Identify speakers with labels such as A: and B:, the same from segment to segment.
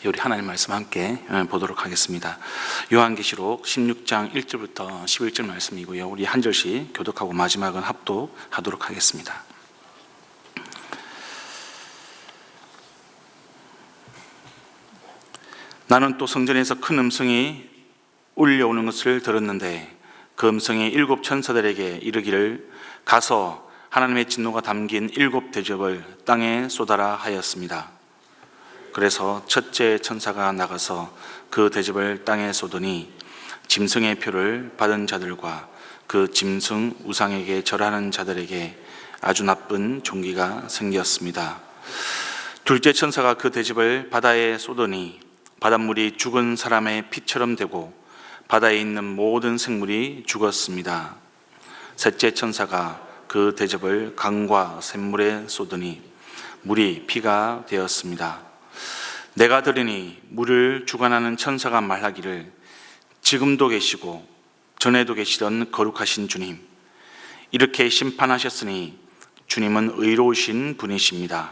A: 우리 하나님 말씀 함께 보도록 하겠습니다. 요한계시록 16장 1절부터 11절 말씀이고요. 우리 한 절씩 교독하고 마지막은 합독하도록 하겠습니다. 나는 또 성전에서 큰 음성이 울려오는 것을 들었는데 그 음성이 7 천사들에게 이르기를 가서 하나님의 진노가 담긴 7 대접을 땅에 쏟아라 하였습니다. 그래서 첫째 천사가 나가서 그 대접을 땅에 쏟으니 짐승의 표를 받은 자들과 그 짐승 우상에게 절하는 자들에게 아주 나쁜 종기가 생겼습니다. 둘째 천사가 그 대접을 바다에 쏟으니 바닷물이 죽은 사람의 피처럼 되고 바다에 있는 모든 생물이 죽었습니다. 셋째 천사가 그 대접을 강과 샘물에 쏟으니 물이 피가 되었습니다. 내가 들으니 물을 주관하는 천사가 말하기를 지금도 계시고 전에도 계시던 거룩하신 주님, 이렇게 심판하셨으니 주님은 의로우신 분이십니다.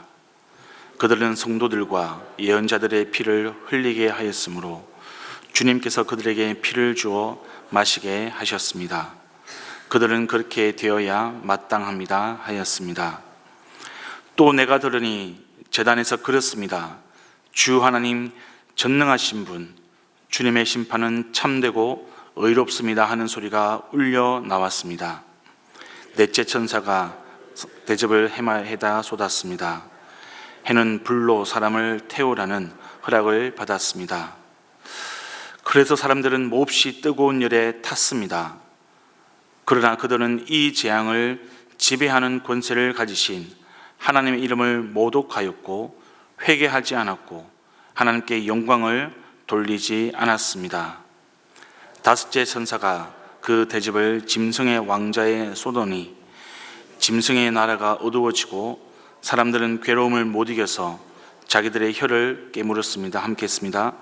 A: 그들은 성도들과 예언자들의 피를 흘리게 하였으므로 주님께서 그들에게 피를 주어 마시게 하셨습니다. 그들은 그렇게 되어야 마땅합니다 하였습니다. 또 내가 들으니 제단에서 그렇습니다. 주 하나님 전능하신 분, 주님의 심판은 참되고 의롭습니다 하는 소리가 울려 나왔습니다. 넷째 천사가 대접을 해마에다 쏟았습니다. 해는 불로 사람을 태우라는 허락을 받았습니다. 그래서 사람들은 몹시 뜨거운 열에 탔습니다. 그러나 그들은 이 재앙을 지배하는 권세를 가지신 하나님의 이름을 모독하였고 회개하지 않았고 하나님께 영광을 돌리지 않았습니다. 다섯째 천사가 그 대접을 짐승의 왕자에 쏟으니 짐승의 나라가 어두워지고 사람들은 괴로움을 못 이겨서 자기들의 혀를 깨물었습니다. 함께 했습니다.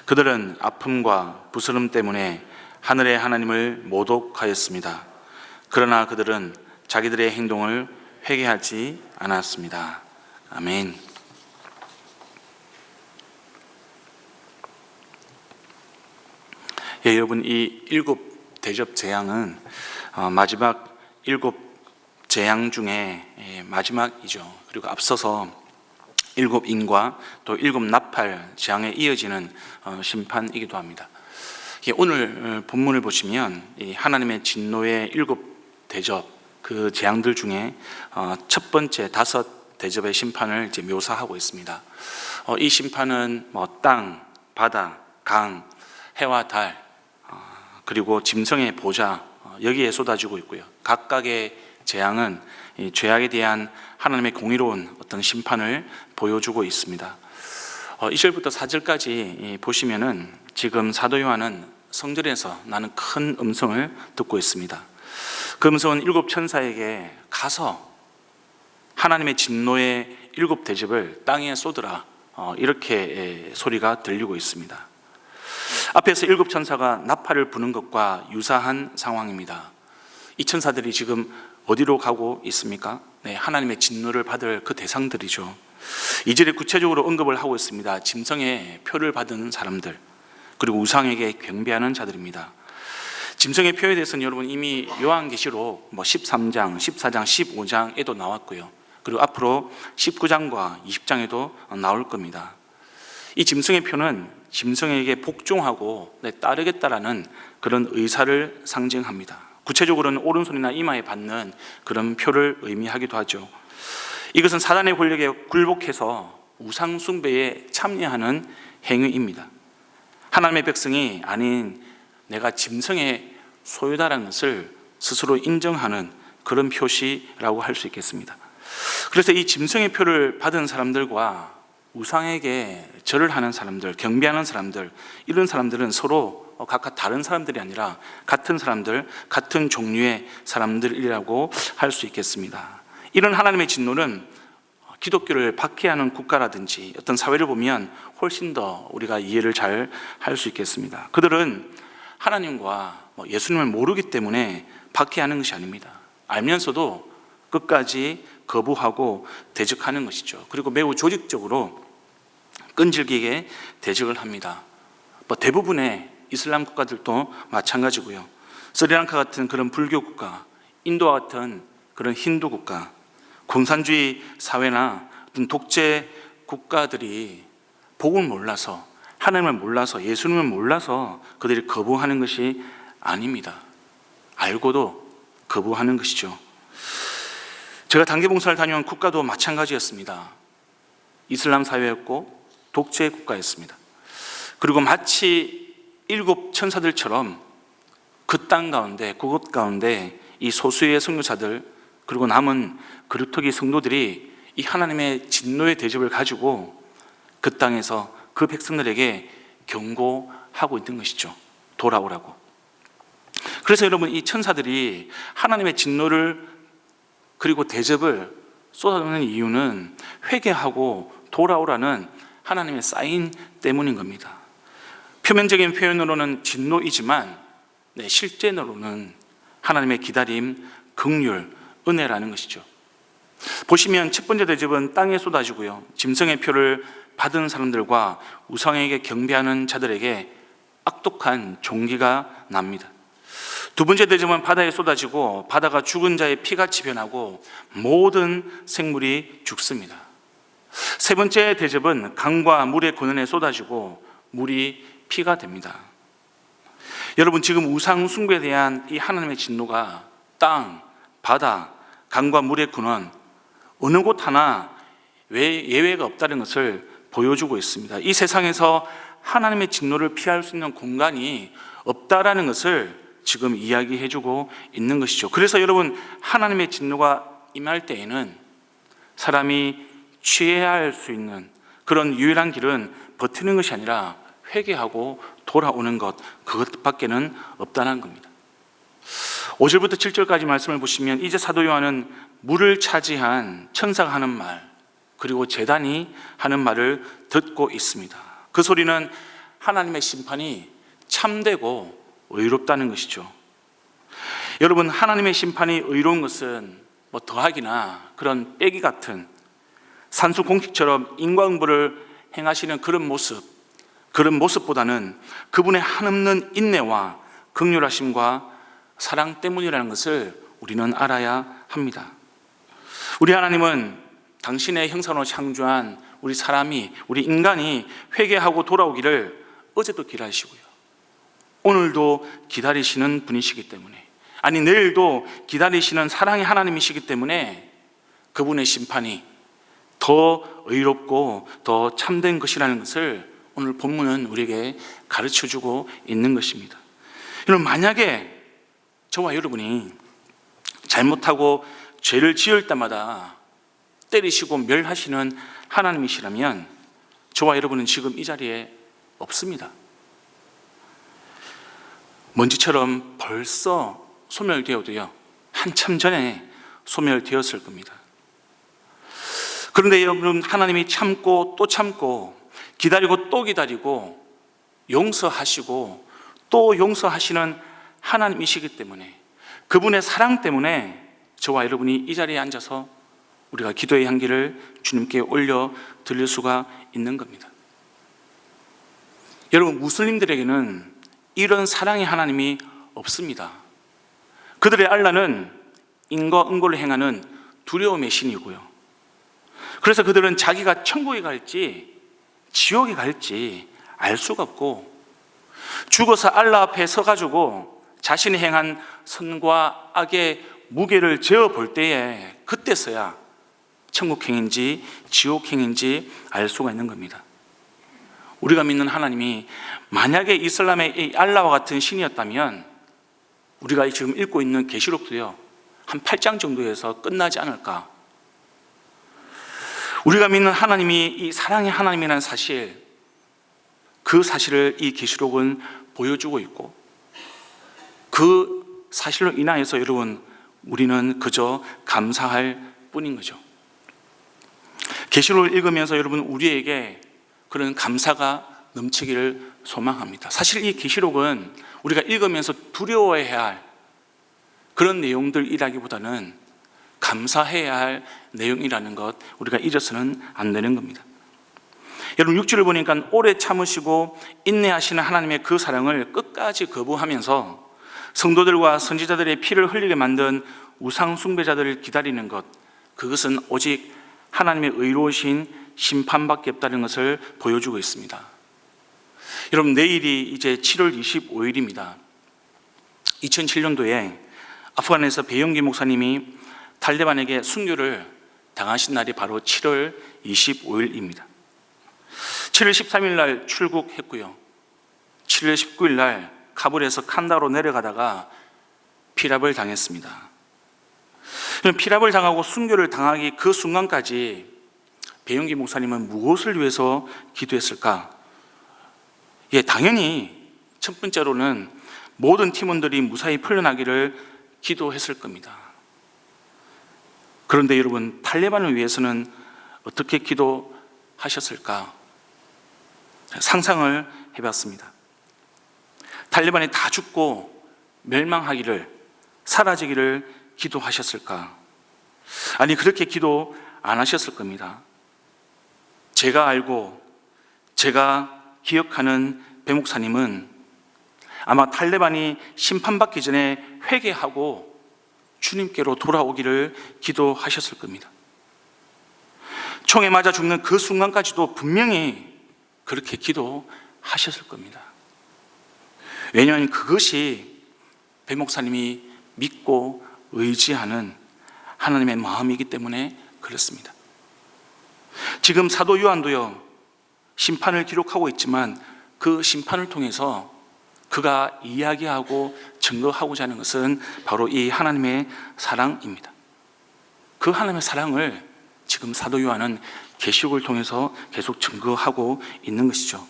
A: 그들은 아픔과 부스럼 때문에 하늘의 하나님을 모독하였습니다. 그러나 그들은 자기들의 행동을 회개하지 않았습니다. 아멘. 예, 여러분, 이 7 대접 재앙은 마지막 7 재앙 중에 마지막이죠. 그리고 앞서서 7 인과 또 7 나팔 재앙에 이어지는 심판이기도 합니다. 오늘 본문을 보시면 하나님의 진노의 7 대접, 그 재앙들 중에 첫 번째 5 대접의 심판을 이제 묘사하고 있습니다. 이 심판은 땅, 바다, 강, 해와 달, 그리고 짐승의 보좌, 여기에 쏟아지고 있고요. 각각의 재앙은 이 죄악에 대한 하나님의 공의로운 어떤 심판을 보여주고 있습니다. 2절부터 4절까지 보시면은 지금 사도 요한은 성전에서 나는 큰 음성을 듣고 있습니다. 그 음성은 7 천사에게 가서 하나님의 진노의 7 대접을 땅에 쏟으라, 이렇게 소리가 들리고 있습니다. 앞에서 7 천사가 나팔을 부는 것과 유사한 상황입니다. 이 천사들이 지금 어디로 가고 있습니까? 네, 하나님의 진노를 받을 그 대상들이죠. 2절에 구체적으로 언급을 하고 있습니다. 짐승의 표를 받은 사람들, 그리고 우상에게 경배하는 자들입니다. 짐승의 표에 대해서는 여러분 이미 요한계시록 13장, 14장, 15장에도 나왔고요. 그리고 앞으로 19장과 20장에도 나올 겁니다. 이 짐승의 표는 짐승에게 복종하고 따르겠다라는 그런 의사를 상징합니다. 구체적으로는 오른손이나 이마에 받는 그런 표를 의미하기도 하죠. 이것은 사단의 권력에 굴복해서 우상 숭배에 참여하는 행위입니다. 하나님의 백성이 아닌 내가 짐승의 소유다라는 것을 스스로 인정하는 그런 표시라고 할 수 있겠습니다. 그래서 이 짐승의 표를 받은 사람들과 우상에게 절을 하는 사람들, 경배하는 사람들, 이런 사람들은 서로 각각 다른 사람들이 아니라 같은 사람들, 같은 종류의 사람들이라고 할 수 있겠습니다. 이런 하나님의 진노는 기독교를 박해하는 국가라든지 어떤 사회를 보면 훨씬 더 우리가 이해를 잘 할 수 있겠습니다. 그들은 하나님과 예수님을 모르기 때문에 박해하는 것이 아닙니다. 알면서도 끝까지 거부하고 대적하는 것이죠. 그리고 매우 조직적으로 끈질기게 대적을 합니다. 대부분의 이슬람 국가들도 마찬가지고요. 스리랑카 같은 그런 불교 국가, 인도와 같은 그런 힌두 국가, 공산주의 사회나 독재 국가들이 복을 몰라서, 하나님을 몰라서, 예수님을 몰라서 그들이 거부하는 것이 아닙니다. 알고도 거부하는 것이죠. 제가 단계봉사를 다녀온 국가도 마찬가지였습니다. 이슬람 사회였고 독재 국가였습니다. 그리고 마치 7 천사들처럼 그 땅 가운데, 그곳 가운데 이 소수의 선교사들, 그리고 남은 그루터기 성도들이 이 하나님의 진노의 대접을 가지고 그 땅에서 그 백성들에게 경고하고 있는 것이죠. 돌아오라고. 그래서 여러분, 이 천사들이 하나님의 진노를 그리고 대접을 쏟아내는 이유는 회개하고 돌아오라는 하나님의 사인 때문인 겁니다. 표면적인 표현으로는 진노이지만 실제로는 하나님의 기다림, 긍휼, 은혜라는 것이죠. 보시면 첫 번째 대접은 땅에 쏟아지고요, 짐승의 표를 받은 사람들과 우상에게 경배하는 자들에게 악독한 종기가 납니다. 두 번째 대접은 바다에 쏟아지고 바다가 죽은 자의 피같이 변하고 모든 생물이 죽습니다. 세 번째 대접은 강과 물의 근원에 쏟아지고 물이 피가 됩니다. 여러분, 지금 우상 숭배에 대한 이 하나님의 진노가 땅, 바다, 강과 물의 근원 어느 곳 하나 예외가 없다는 것을 보여주고 있습니다. 이 세상에서 하나님의 진노를 피할 수 있는 공간이 없다라는 것을 지금 이야기해주고 있는 것이죠. 그래서 여러분, 하나님의 진노가 임할 때에는 사람이 취해야 할 수 있는 그런 유일한 길은 버티는 것이 아니라 회개하고 돌아오는 것, 그것밖에는 없다는 겁니다. 5절부터 7절까지 말씀을 보시면 이제 사도 요한은 물을 차지한 천사가 하는 말, 그리고 제단이 하는 말을 듣고 있습니다. 그 소리는 하나님의 심판이 참되고 의롭다는 것이죠. 여러분, 하나님의 심판이 의로운 것은 더하기나 그런 빼기 같은 산수 공식처럼 인과응보를 행하시는 그런 모습보다는 그분의 한없는 인내와 긍휼하심과 사랑 때문이라는 것을 우리는 알아야 합니다. 우리 하나님은 당신의 형상으로 창조한 우리 인간이 회개하고 돌아오기를 어제도 기다리시고요, 오늘도 기다리시는 분이시기 때문에, 아니 내일도 기다리시는 사랑의 하나님이시기 때문에 그분의 심판이 더 의롭고 더 참된 것이라는 것을 오늘 본문은 우리에게 가르쳐주고 있는 것입니다. 여러분, 만약에 저와 여러분이 잘못하고 죄를 지을 때마다 때리시고 멸하시는 하나님이시라면 저와 여러분은 지금 이 자리에 없습니다. 먼지처럼 벌써 소멸되어도요, 한참 전에 소멸되었을 겁니다. 그런데 여러분, 하나님이 참고 또 참고 기다리고 또 기다리고 용서하시고 또 용서하시는 하나님이시기 때문에, 그분의 사랑 때문에 저와 여러분이 이 자리에 앉아서 우리가 기도의 향기를 주님께 올려 드릴 수가 있는 겁니다. 여러분, 무슬림들에게는 이런 사랑의 하나님이 없습니다. 그들의 알라는 인과 응고를 행하는 두려움의 신이고요, 그래서 그들은 자기가 천국에 갈지 지옥에 갈지 알 수가 없고, 죽어서 알라 앞에 서가지고 자신이 행한 선과 악의 무게를 재어볼 때에 그때서야 천국행인지 지옥행인지 알 수가 있는 겁니다. 우리가 믿는 하나님이 만약에 이슬람의 이 알라와 같은 신이었다면 우리가 지금 읽고 있는 계시록도요, 한 8장 정도에서 끝나지 않을까. 우리가 믿는 하나님이 이 사랑의 하나님이라는 사실, 그 사실을 이 계시록은 보여주고 있고, 그 사실로 인하여서 여러분, 우리는 그저 감사할 뿐인 거죠. 계시록을 읽으면서 여러분, 우리에게 그런 감사가 넘치기를 소망합니다. 사실 이 계시록은 우리가 읽으면서 두려워해야 할 그런 내용들이라기보다는 감사해야 할 내용이라는 것, 우리가 잊어서는 안 되는 겁니다. 여러분 6절을 보니까 오래 참으시고 인내하시는 하나님의 그 사랑을 끝까지 거부하면서 성도들과 선지자들의 피를 흘리게 만든 우상 숭배자들을 기다리는 것, 그것은 오직 하나님의 의로우신 심판밖에 없다는 것을 보여주고 있습니다. 여러분 내일이 이제 7월 25일입니다. 2007년도에 아프간에서 배영기 목사님이 탈레반에게 순교를 당하신 날이 바로 7월 25일입니다. 7월 13일 날 출국했고요. 7월 19일 날 카불에서 칸다로 내려가다가 피랍을 당했습니다. 피랍을 당하고 순교를 당하기 그 순간까지 배영기 목사님은 무엇을 위해서 기도했을까? 당연히 첫 번째로는 모든 팀원들이 무사히 풀려나기를 기도했을 겁니다. 그런데 여러분, 탈레반을 위해서는 어떻게 기도하셨을까? 상상을 해봤습니다. 탈레반이 다 죽고 멸망하기를, 사라지기를 기도하셨을까? 아니, 그렇게 기도 안 하셨을 겁니다. 제가 알고 제가 기억하는 배 목사님은 아마 탈레반이 심판받기 전에 회개하고 주님께로 돌아오기를 기도하셨을 겁니다. 총에 맞아 죽는 그 순간까지도 분명히 그렇게 기도하셨을 겁니다. 왜냐하면 그것이 배 목사님이 믿고 의지하는 하나님의 마음이기 때문에 그렇습니다. 지금 사도 요한도요, 심판을 기록하고 있지만 그 심판을 통해서 그가 이야기하고 증거하고자 하는 것은 바로 이 하나님의 사랑입니다. 그 하나님의 사랑을 지금 사도 요한은 계시록을 통해서 계속 증거하고 있는 것이죠.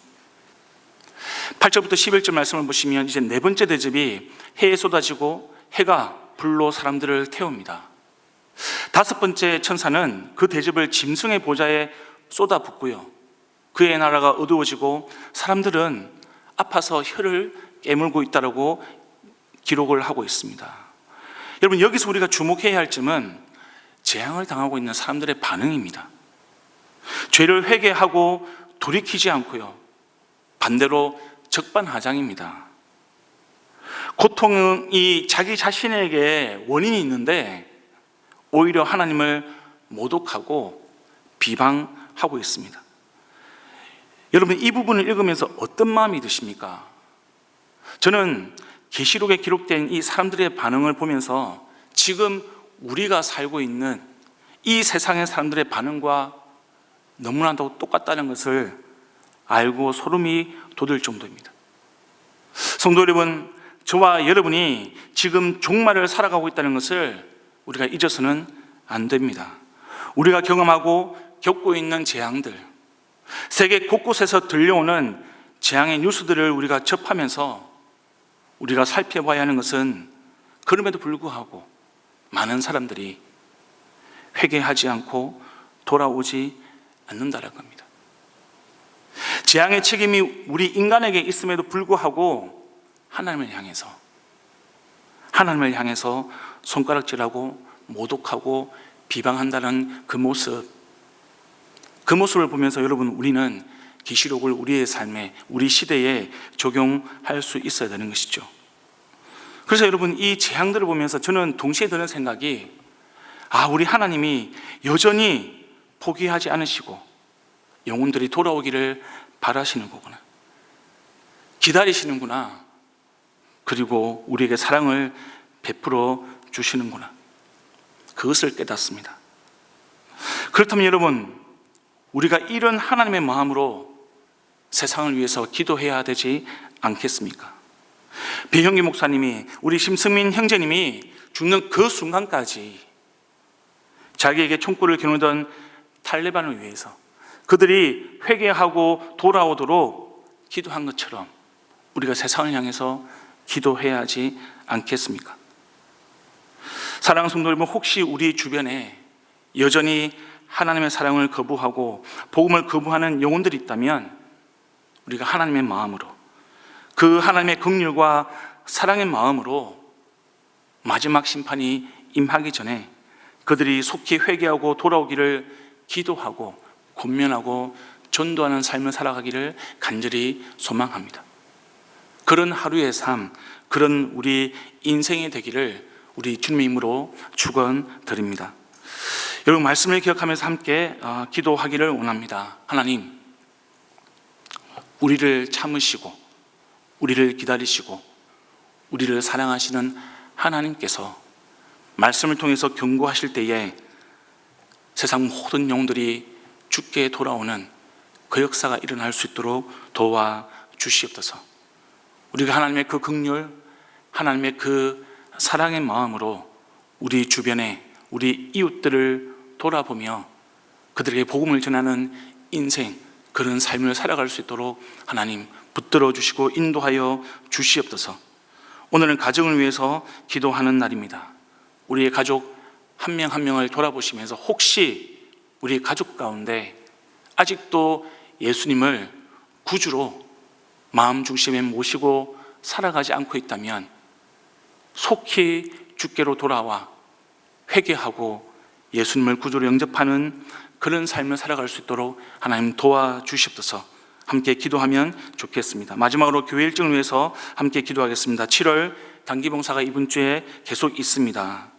A: 8절부터 11절 말씀을 보시면 이제 네 번째 대접이 해에 쏟아지고 해가 불로 사람들을 태웁니다. 다섯 번째 천사는 그 대접을 짐승의 보좌에 쏟아붓고요, 그의 나라가 어두워지고 사람들은 아파서 혀를 깨물고 있다라고 기록을 하고 있습니다. 여러분, 여기서 우리가 주목해야 할 점은 재앙을 당하고 있는 사람들의 반응입니다. 죄를 회개하고 돌이키지 않고요, 반대로 적반하장입니다. 고통이 자기 자신에게 원인이 있는데 오히려 하나님을 모독하고 비방하고 있습니다. 여러분, 이 부분을 읽으면서 어떤 마음이 드십니까? 저는 계시록에 기록된 이 사람들의 반응을 보면서 지금 우리가 살고 있는 이 세상의 사람들의 반응과 너무나도 똑같다는 것을 알고 소름이 돋을 정도입니다. 성도 여러분, 저와 여러분이 지금 종말을 살아가고 있다는 것을 우리가 잊어서는 안 됩니다. 우리가 경험하고 겪고 있는 재앙들, 세계 곳곳에서 들려오는 재앙의 뉴스들을 우리가 접하면서 우리가 살펴봐야 하는 것은 그럼에도 불구하고 많은 사람들이 회개하지 않고 돌아오지 않는다라는 겁니다. 재앙의 책임이 우리 인간에게 있음에도 불구하고 하나님을 향해서 손가락질하고 모독하고 비방한다는 그 모습을 보면서 여러분, 우리는 계시록을 우리의 삶에, 우리 시대에 적용할 수 있어야 되는 것이죠. 그래서 여러분, 이 재앙들을 보면서 저는 동시에 드는 생각이, 우리 하나님이 여전히 포기하지 않으시고 영혼들이 돌아오기를 바라시는 거구나, 기다리시는구나, 그리고 우리에게 사랑을 베풀어 주시는구나, 그것을 깨닫습니다. 그렇다면 여러분, 우리가 이런 하나님의 마음으로 세상을 위해서 기도해야 되지 않겠습니까? 배형기 목사님이, 우리 심승민 형제님이 죽는 그 순간까지 자기에게 총구를 겨누던 탈레반을 위해서 그들이 회개하고 돌아오도록 기도한 것처럼 우리가 세상을 향해서 기도해야 하지 않겠습니까? 사랑하는 성도 여러분, 혹시 우리 주변에 여전히 하나님의 사랑을 거부하고 복음을 거부하는 영혼들이 있다면 우리가 하나님의 마음으로, 그 하나님의 긍휼과 사랑의 마음으로 마지막 심판이 임하기 전에 그들이 속히 회개하고 돌아오기를 기도하고 권면하고 전도하는 삶을 살아가기를 간절히 소망합니다. 그런 하루의 삶, 그런 우리 인생이 되기를 우리 주님의 이름으로 축원드립니다. 여러분, 말씀을 기억하면서 함께 기도하기를 원합니다. 하나님, 우리를 참으시고 우리를 기다리시고 우리를 사랑하시는 하나님께서 말씀을 통해서 경고하실 때에 세상 모든 영들이 주께 돌아오는 그 역사가 일어날 수 있도록 도와주시옵소서. 우리가 하나님의 그 긍휼, 하나님의 그 사랑의 마음으로 우리 주변에 우리 이웃들을 돌아보며 그들에게 복음을 전하는 인생, 그런 삶을 살아갈 수 있도록 하나님 붙들어 주시고 인도하여 주시옵소서. 오늘은 가정을 위해서 기도하는 날입니다. 우리의 가족 한 명 한 명을 돌아보시면서 혹시 우리 가족 가운데 아직도 예수님을 구주로 마음 중심에 모시고 살아가지 않고 있다면 속히 주께로 돌아와 회개하고 예수님을 구주로 영접하는 그런 삶을 살아갈 수 있도록 하나님 도와주시옵소서. 함께 기도하면 좋겠습니다. 마지막으로 교회 일정을 위해서 함께 기도하겠습니다. 7월 단기봉사가 이번 주에 계속 있습니다.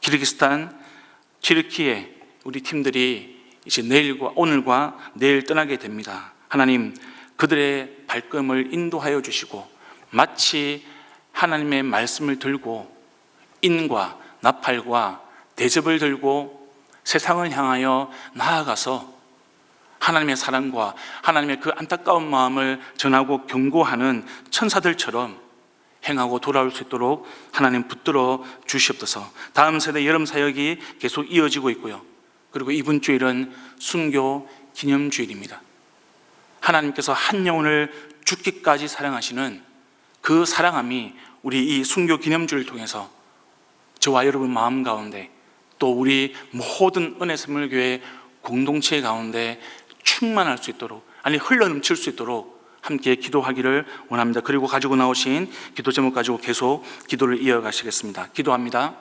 A: 키르기스탄, 튀르키예 우리 팀들이 이제 오늘과 내일 떠나게 됩니다. 하나님, 그들의 발걸음을 인도하여 주시고 마치 하나님의 말씀을 들고 인과 나팔과 대접을 들고 세상을 향하여 나아가서 하나님의 사랑과 하나님의 그 안타까운 마음을 전하고 경고하는 천사들처럼 행하고 돌아올 수 있도록 하나님 붙들어 주시옵소서. 다음 세대 여름 사역이 계속 이어지고 있고요. 그리고 이번 주일은 순교 기념주일입니다. 하나님께서 한 영혼을 죽기까지 사랑하시는 그 사랑함이 우리 이 순교 기념주를 통해서 저와 여러분 마음 가운데 또 우리 모든 은혜선물교회 공동체 가운데 충만할 수 있도록, 아니 흘러넘칠 수 있도록 함께 기도하기를 원합니다. 그리고 가지고 나오신 기도 제목 가지고 계속 기도를 이어가시겠습니다. 기도합니다.